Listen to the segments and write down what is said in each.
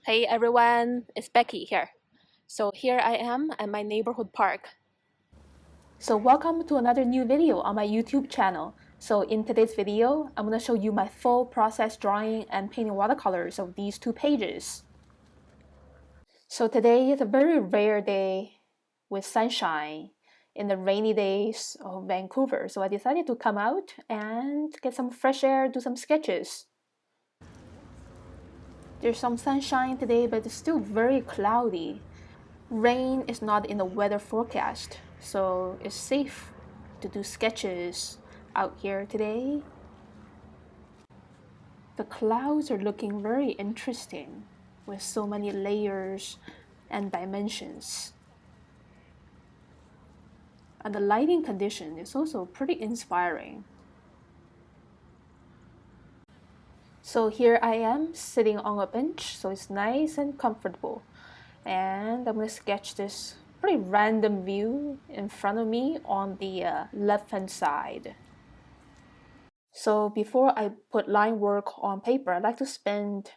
Hey everyone, it's Becky here. So here I am at my neighborhood park. So welcome to another new video on my YouTube channel. So in today's video, I'm going to show you my full process drawing and painting watercolors of these two pages. So today is a very rare day with sunshine in the rainy days of Vancouver. So I decided to come out and get some fresh air, do some sketches. There's some sunshine today, but it's still very cloudy. Rain is not in the weather forecast, so it's safe to do sketches out here today. The clouds are looking very interesting with so many layers and dimensions. And the lighting condition is also pretty inspiring. So here I am sitting on a bench, so it's nice and comfortable. And I'm going to sketch this pretty random view in front of me on the left hand side. So before I put line work on paper, I'd like to spend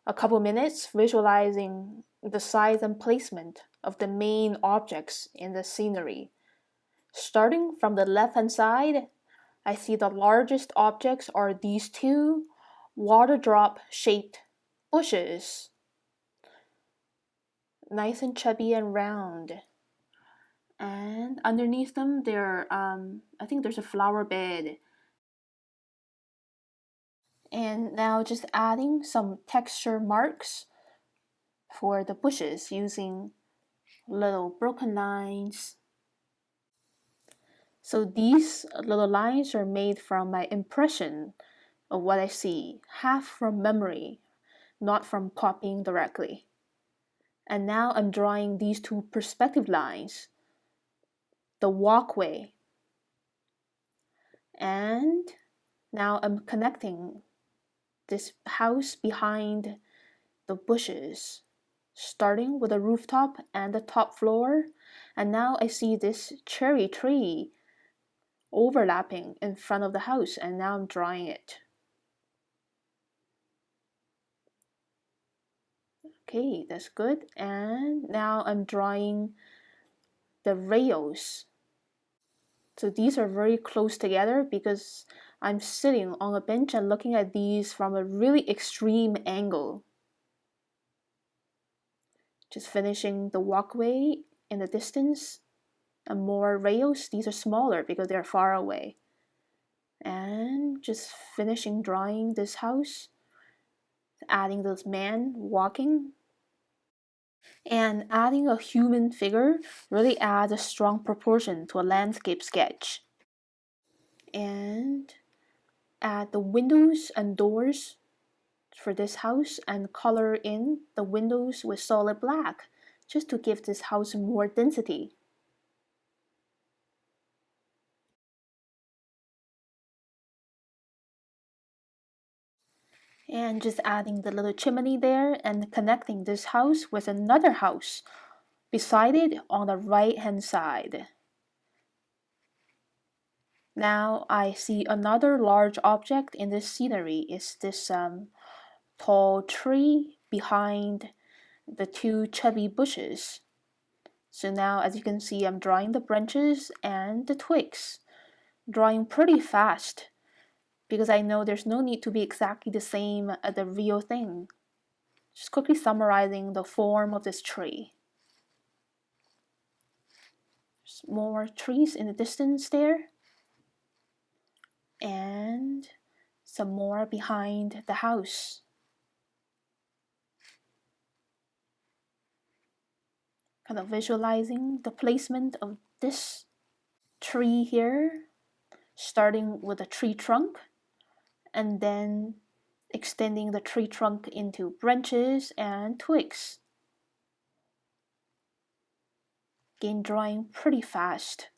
a couple minutes visualizing the size and placement of the main objects in the scenery. Starting from the left hand side, I see the largest objects are these two water drop shaped bushes. Nice and chubby and round. And underneath them, I think there's a flower bed. And now just adding some texture marks for the bushes using little broken lines. So these little lines are made from my impression of what I see, half from memory, not from copying directly. And now I'm drawing these two perspective lines, the walkway. And now I'm connecting this house behind the bushes, starting with the rooftop and the top floor. And now I see this cherry tree overlapping in front of the house, and now I'm drawing it. Okay, that's good. And now I'm drawing the rails. So these are very close together because I'm sitting on a bench and looking at these from a really extreme angle. Just finishing the walkway in the distance, and more rails. These are smaller because they're far away. And just finishing drawing this house, adding this man walking. And adding a human figure really adds a strong proportion to a landscape sketch. And add the windows and doors for this house and color in the windows with solid black just to give this house more density. And just adding the little chimney there and connecting this house with another house beside it on the right hand side. Now I see another large object in this scenery is this tall tree behind the two chubby bushes. So now as you can see, I'm drawing the branches and the twigs, drawing pretty fast because I know there's no need to be exactly the same as the real thing. Just quickly summarizing the form of this tree. There's more trees in the distance there. And some more behind the house. Kind of visualizing the placement of this tree here, starting with a tree trunk and then extending the tree trunk into branches and twigs. Again, drawing pretty fast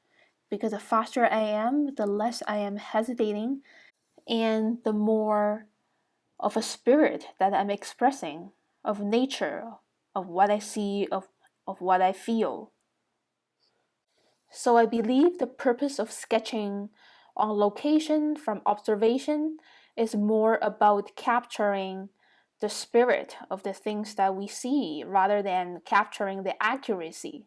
because the faster I am, the less I am hesitating and the more of a spirit that I'm expressing, of nature, of what I see, of what I feel. So I believe the purpose of sketching on location from observation is more about capturing the spirit of the things that we see rather than capturing the accuracy.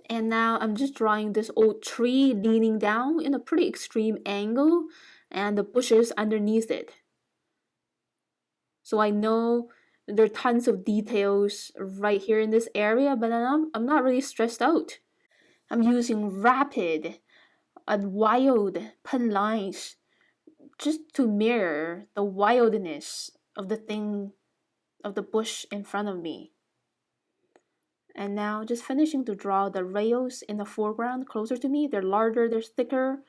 And now I'm just drawing this old tree leaning down in a pretty extreme angle and the bushes underneath it. So I know there are tons of details right here in this area, but I'm not really stressed out. I'm using rapid and wild pen lines just to mirror the wildness of the thing, of the bush in front of me. And now just finishing to draw the rails in the foreground closer to me. They're larger, they're thicker,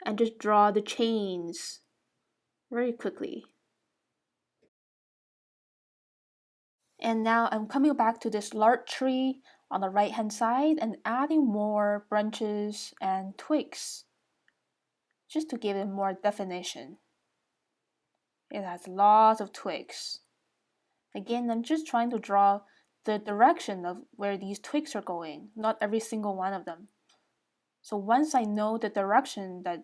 and just draw the chains very quickly. And now I'm coming back to this large tree on the right hand side and adding more branches and twigs just to give it more definition. It has lots of twigs. Again, I'm just trying to draw the direction of where these twigs are going, not every single one of them. So once I know the direction that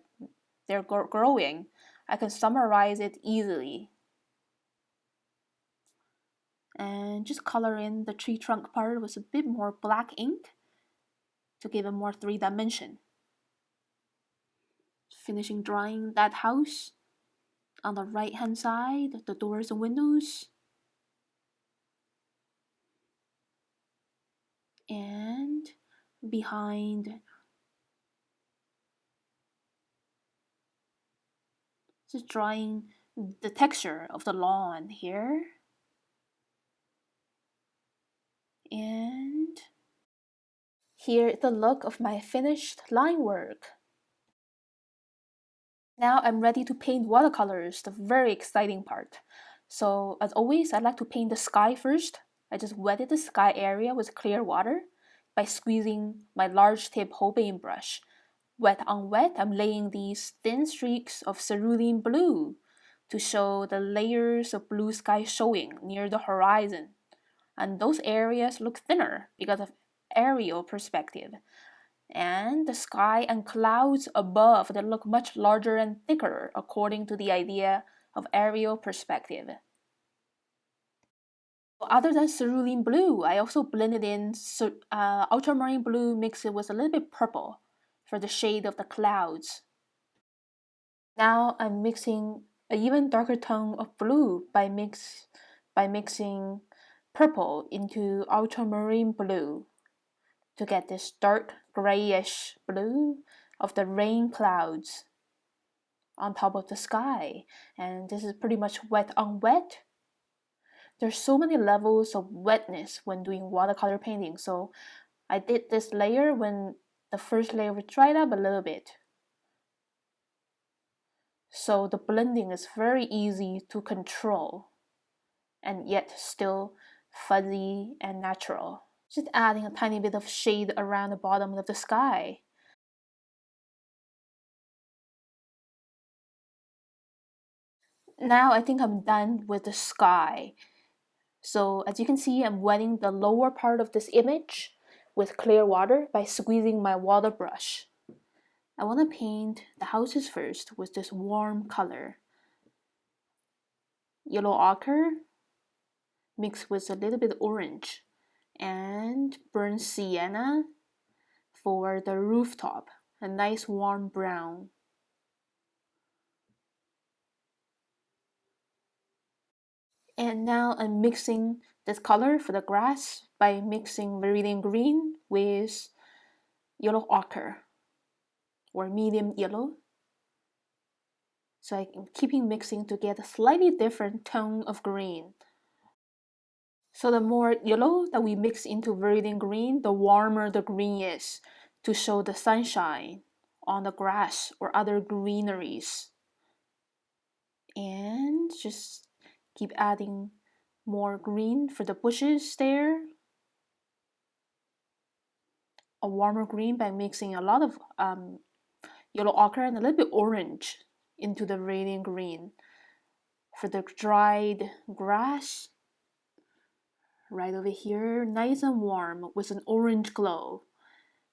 they're growing, I can summarize it easily. And just color in the tree trunk part with a bit more black ink to give it more 3-dimension. Finishing drawing that house on the right hand side, the doors and windows. And behind, just drawing the texture of the lawn here. And here is the look of my finished line work. Now I'm ready to paint watercolors, the very exciting part. So as always, I like to paint the sky first. I just wetted the sky area with clear water by squeezing my large tip Holbein brush. Wet on wet, I'm laying these thin streaks of cerulean blue to show the layers of blue sky showing near the horizon. And those areas look thinner because of aerial perspective. And the sky and clouds above, they look much larger and thicker according to the idea of aerial perspective. Other than cerulean blue, I also blended in ultramarine blue mixed with a little bit purple for the shade of the clouds. Now I'm mixing an even darker tone of blue by mixing purple into ultramarine blue to get this dark grayish blue of the rain clouds on top of the sky. And this is pretty much wet on wet. There's so many levels of wetness when doing watercolor painting, so I did this layer when the first layer was dried up a little bit. So the blending is very easy to control and yet still fuzzy and natural. Just adding a tiny bit of shade around the bottom of the sky. Now I think I'm done with the sky. So as you can see, I'm wetting the lower part of this image with clear water by squeezing my water brush. I want to paint the houses first with this warm color. Yellow ochre mixed with a little bit orange and burnt sienna for the rooftop, a nice warm brown. And now I'm mixing this color for the grass by mixing viridian green with yellow ochre or medium yellow. So I'm keeping mixing to get a slightly different tone of green. So the more yellow that we mix into viridian green, the warmer the green is to show the sunshine on the grass or other greeneries. And just keep adding more green for the bushes there. A warmer green by mixing a lot of yellow ochre and a little bit orange into the viridian green. For the dried grass, right over here, nice and warm with an orange glow.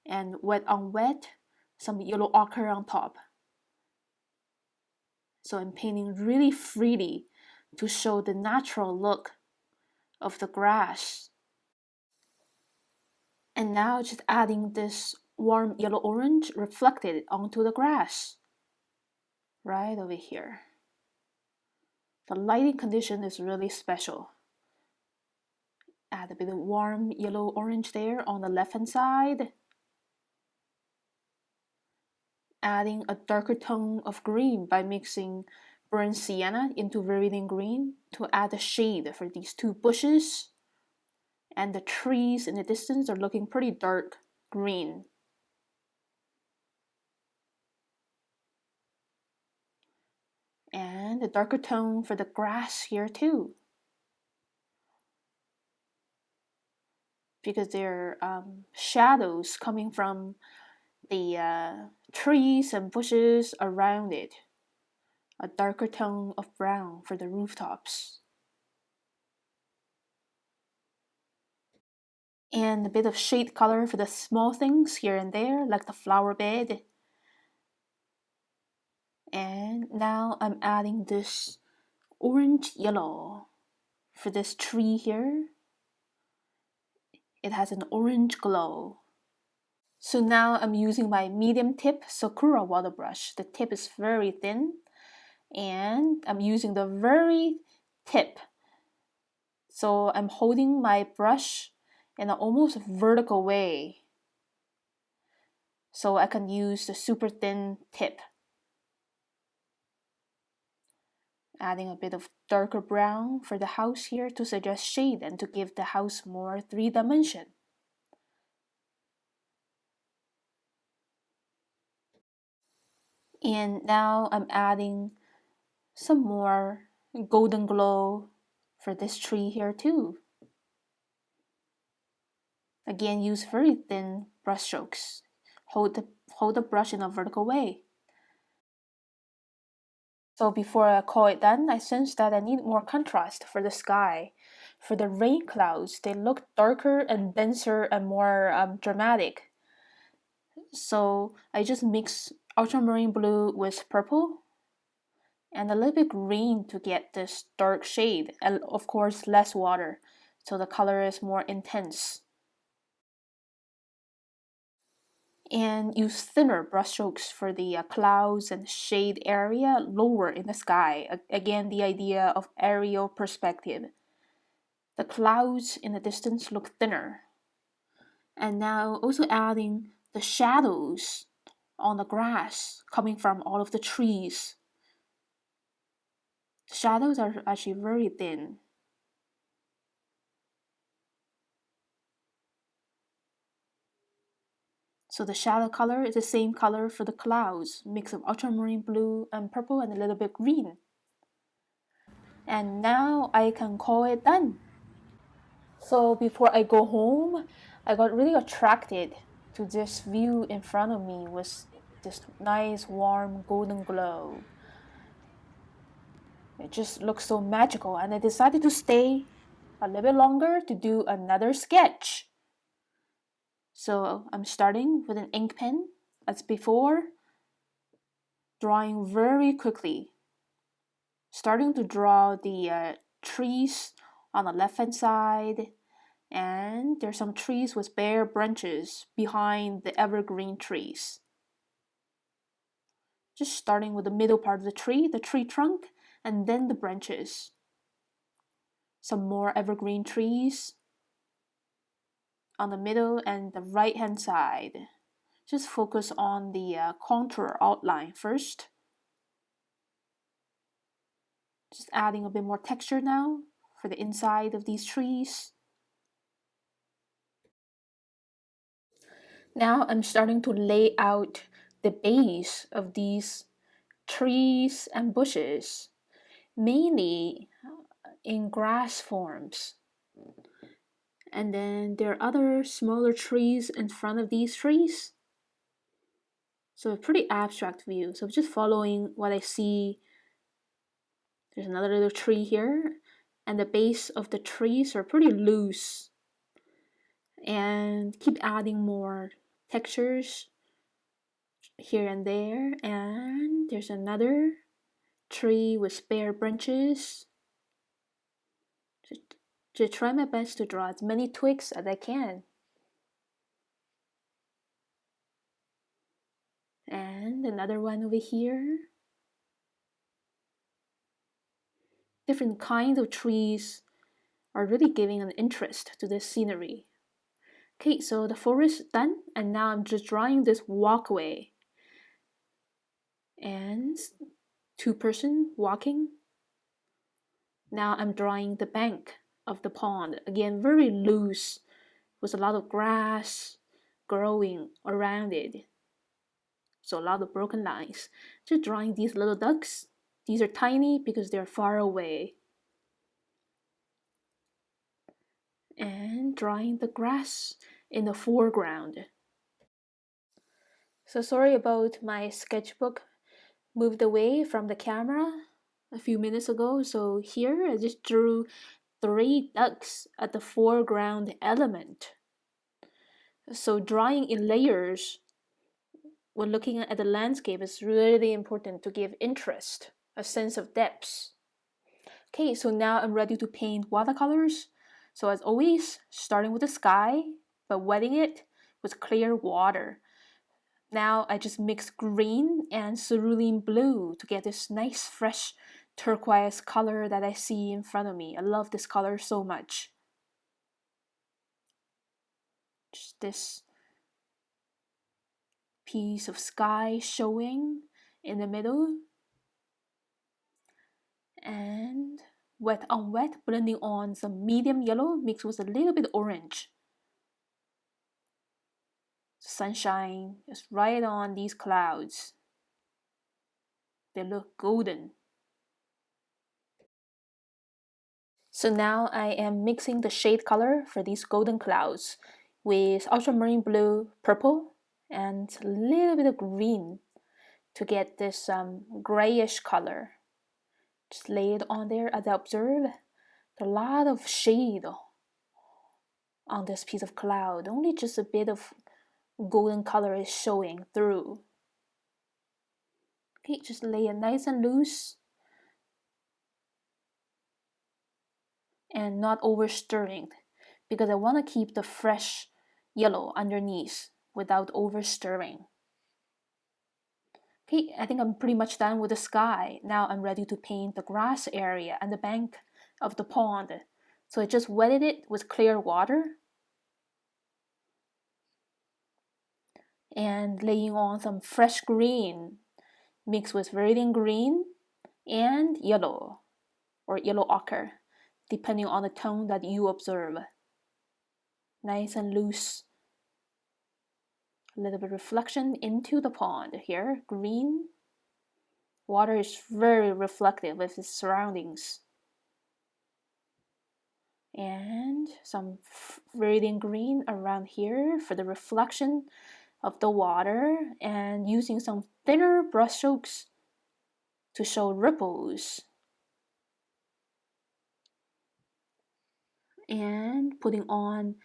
And wet on wet, some yellow ochre on top. So I'm painting really freely to show the natural look of the grass. And now just adding this warm yellow-orange reflected onto the grass, right over here. The lighting condition is really special. Add a bit of warm yellow-orange there on the left-hand side. Adding a darker tone of green by mixing burnt sienna into viridian green to add a shade for these two bushes. And the trees in the distance are looking pretty dark green. And a darker tone for the grass here too, because there are shadows coming from the trees and bushes around it. A darker tone of brown for the rooftops. And a bit of shade color for the small things here and there, like the flower bed. And now I'm adding this orange yellow for this tree here. It has an orange glow. So now I'm using my medium tip Sakura Water Brush. The tip is very thin, and I'm using the very tip. So I'm holding my brush in an almost vertical way, so I can use the super thin tip. Adding a bit of darker brown for the house here to suggest shade and to give the house more 3-dimension. And now I'm adding some more golden glow for this tree here too. Again, use very thin brush strokes. Hold the brush in a vertical way. So before I call it done, I sense that I need more contrast for the sky. For the rain clouds, they look darker and denser and more dramatic. So I just mix ultramarine blue with purple and a little bit green to get this dark shade, and of course less water, so the color is more intense. And use thinner brushstrokes for the clouds and shade area lower in the sky. Again, the idea of aerial perspective. The clouds in the distance look thinner. And now also adding the shadows on the grass coming from all of the trees. The shadows are actually very thin. So the shadow color is the same color for the clouds, mix of ultramarine blue and purple and a little bit green. And now I can call it done. So before I go home, I got really attracted to this view in front of me with this nice warm golden glow. It just looks so magical, and I decided to stay a little bit longer to do another sketch. So I'm starting with an ink pen as before, drawing very quickly. Starting to draw the trees on the left hand side, and there's some trees with bare branches behind the evergreen trees. Just starting with the middle part of the tree trunk, and then the branches. Some more evergreen trees on the middle and the right hand side. Just focus on the contour outline first. Just adding a bit more texture now for the inside of these trees. Now I'm starting to lay out the base of these trees and bushes, mainly in grass forms. And then there are other smaller trees in front of these trees. So a pretty abstract view. So just following what I see. There's another little tree here, and the base of the trees are pretty loose. And keep adding more textures here and there. And there's another tree with bare branches. to try my best to draw as many twigs as I can. And another one over here. Different kinds of trees are really giving an interest to this scenery. Okay, so the forest is done, and now I'm just drawing this walkway. And two-person walking. Now I'm drawing the bank of the pond. Again, very loose, with a lot of grass growing around it. So a lot of broken lines. Just drawing these little ducks. These are tiny because they're far away. And drawing the grass in the foreground. So sorry about my sketchbook moved away from the camera a few minutes ago. So here I just drew 3 ducks at the foreground element. So drawing in layers when looking at the landscape is really important to give interest, a sense of depth. Okay, so now I'm ready to paint watercolors. So as always, starting with the sky, but wetting it with clear water. Now I just mix green and cerulean blue to get this nice fresh turquoise color that I see in front of me. I love this color so much. Just this piece of sky showing in the middle. And wet on wet, blending on some medium yellow mixed with a little bit orange. Sunshine is right on these clouds. They look golden. So now I am mixing the shade color for these golden clouds with ultramarine blue, purple, and a little bit of green to get this grayish color. Just lay it on there as I observe. There's a lot of shade on this piece of cloud. Only just a bit of golden color is showing through. Okay, just lay it nice and loose and not over stirring because I want to keep the fresh yellow underneath without over stirring. Okay, I think I'm pretty much done with the sky. Now I'm ready to paint the grass area and the bank of the pond. So I just wetted it with clear water and laying on some fresh green mixed with viridian green and yellow or yellow ochre, depending on the tone that you observe. Nice and loose. A little bit of reflection into the pond here. Green. Water is very reflective of its surroundings. And some viridian green around here for the reflection of the water, and using some thinner brush strokes to show ripples. And putting on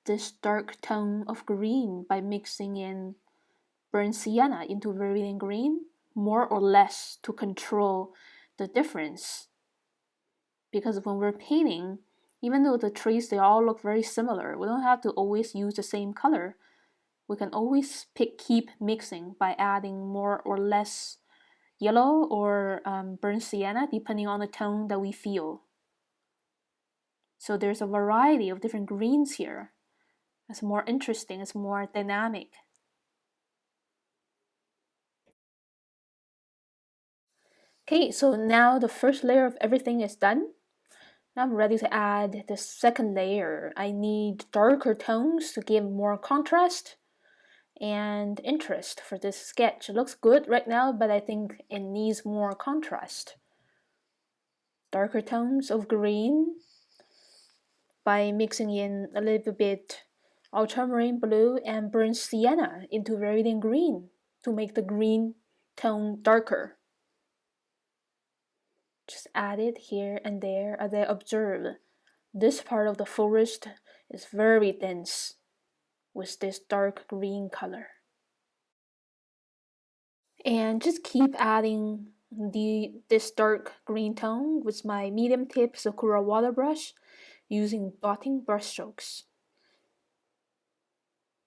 this dark tone of green by mixing in burnt sienna into viridian green, more or less to control the difference. Because when we're painting, even though the trees, they all look very similar, we don't have to always use the same color. We can always keep mixing by adding more or less yellow or burnt sienna, depending on the tone that we feel. So there's a variety of different greens here. It's more interesting, it's more dynamic. Okay, so now the first layer of everything is done. Now I'm ready to add the second layer. I need darker tones to give more contrast and interest for this sketch. It looks good right now, but I think it needs more contrast. Darker tones of green by mixing in a little bit ultramarine blue and burnt sienna into viridian green to make the green tone darker. Just add it here and there as I observe. This part of the forest is very dense with this dark green color. And just keep adding this dark green tone with my medium tip Sakura Water Brush using dotting brushstrokes,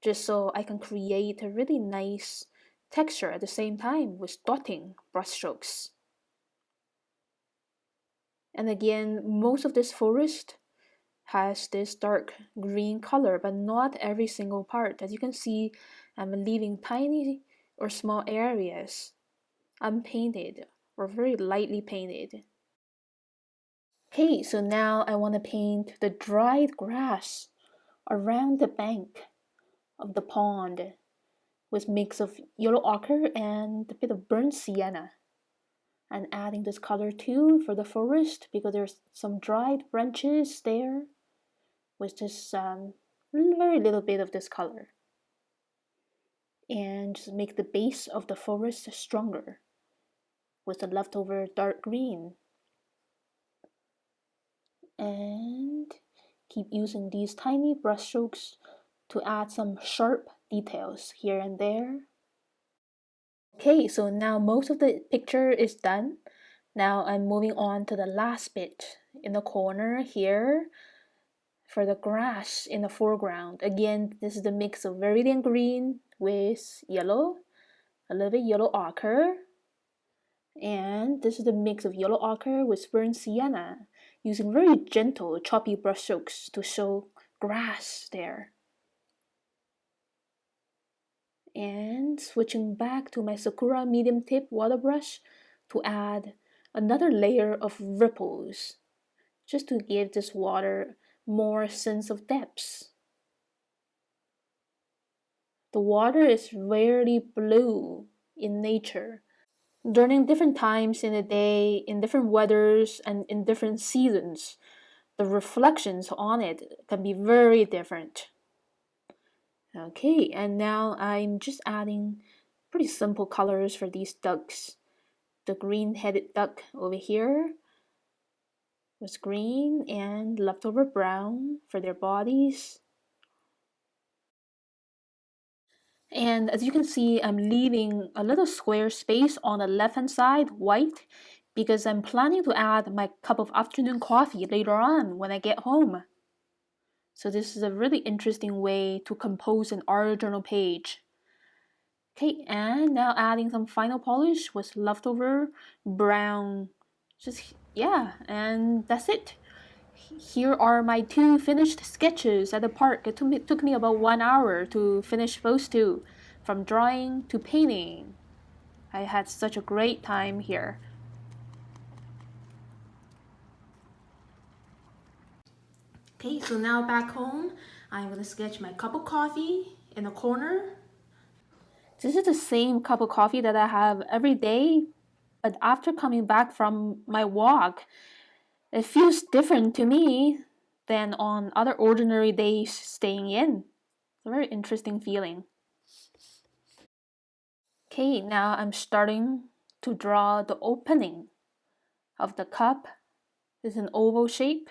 just so I can create a really nice texture at the same time with dotting brushstrokes. And again, most of this forest has this dark green color, but not every single part. As you can see, I'm leaving tiny or small areas unpainted or very lightly painted. Okay, so now I want to paint the dried grass around the bank of the pond with mix of yellow ochre and a bit of burnt sienna. And adding this color too for the forest because there's some dried branches there with just very little bit of this color. And just make the base of the forest stronger with the leftover dark green. And keep using these tiny brushstrokes to add some sharp details here and there. Okay, so now most of the picture is done. Now I'm moving on to the last bit in the corner here for the grass in the foreground. Again, this is the mix of viridian green with yellow, a little bit yellow ochre, and this is the mix of yellow ochre with burnt sienna, using very gentle choppy brushstrokes to show grass there. And switching back to my Sakura medium tip water brush to add another layer of ripples, just to give this water more sense of depth. The water is rarely blue in nature. During different times in the day, in different weathers, and in different seasons, the reflections on it can be very different. Okay, and now I'm just adding pretty simple colors for these ducks. The green-headed duck over here was green and leftover brown for their bodies. And as you can see, I'm leaving a little square space on the left-hand side, white, because I'm planning to add my cup of afternoon coffee later on when I get home. So this is a really interesting way to compose an art journal page. Okay, and now adding some final polish with leftover brown. Yeah, and that's it. Here are my 2 finished sketches at the park. It took me about 1 hour to finish those 2, from drawing to painting. I had such a great time here. Okay, so now back home, I'm gonna sketch my cup of coffee in a corner. This is the same cup of coffee that I have every day, but after coming back from my walk, it feels different to me than on other ordinary days staying in. It's a very interesting feeling. Okay, now I'm starting to draw the opening of the cup. It's an oval shape,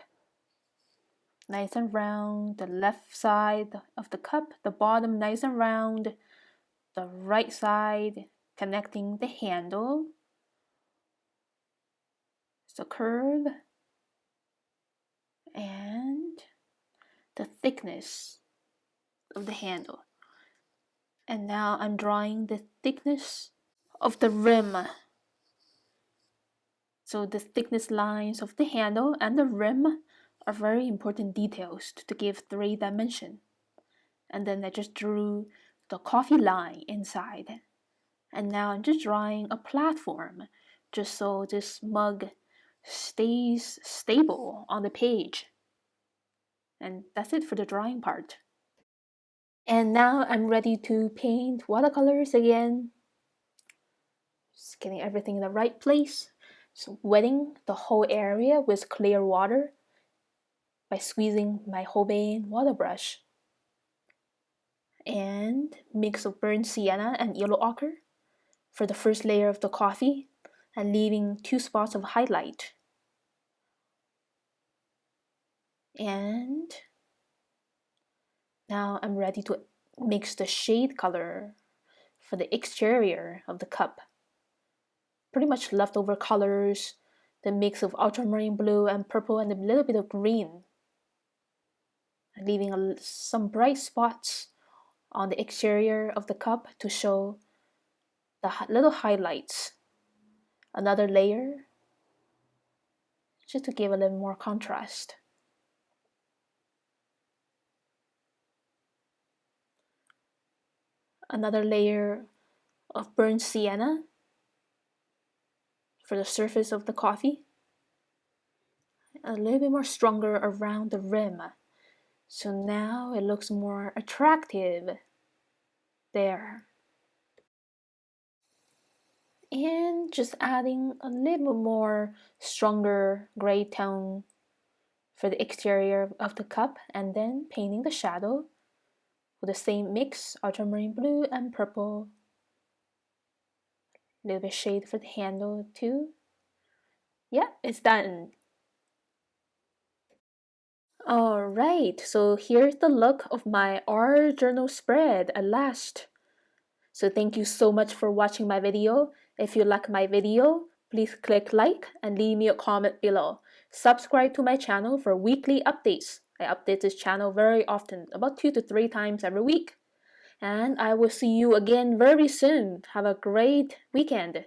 nice and round. The left side of the cup, the bottom nice and round. The right side connecting the handle. It's a curve. And the thickness of the handle. And now I'm drawing the thickness of the rim. So the thickness lines of the handle and the rim are very important details to give 3 dimension. And then I just drew the coffee line inside. And now I'm just drawing a platform just so this mug stays stable on the page. And that's it for the drawing part. And now I'm ready to paint watercolors again. Just getting everything in the right place. So wetting the whole area with clear water by squeezing my Holbein Water Brush. And mix of burnt sienna and yellow ochre for the first layer of the coffee, and leaving 2 spots of highlight. And now I'm ready to mix the shade color for the exterior of the cup. Pretty much leftover colors, the mix of ultramarine blue and purple and a little bit of green. leaving some bright spots on the exterior of the cup to show the little highlights. Another layer just to give a little more contrast. Another layer of burnt sienna for the surface of the coffee. A little bit more stronger around the rim. So now it looks more attractive there. And just adding a little more stronger gray tone for the exterior of the cup, and then painting the shadow with the same mix, ultramarine blue and purple. A little bit shade for the handle too. Yeah, it's done. Alright, so here's the look of my art journal spread at last. So thank you so much for watching my video. If you like my video, please click like and leave me a comment below. Subscribe to my channel for weekly updates. I update this channel very often, about 2 to 3 times every week. And I will see you again very soon. Have a great weekend.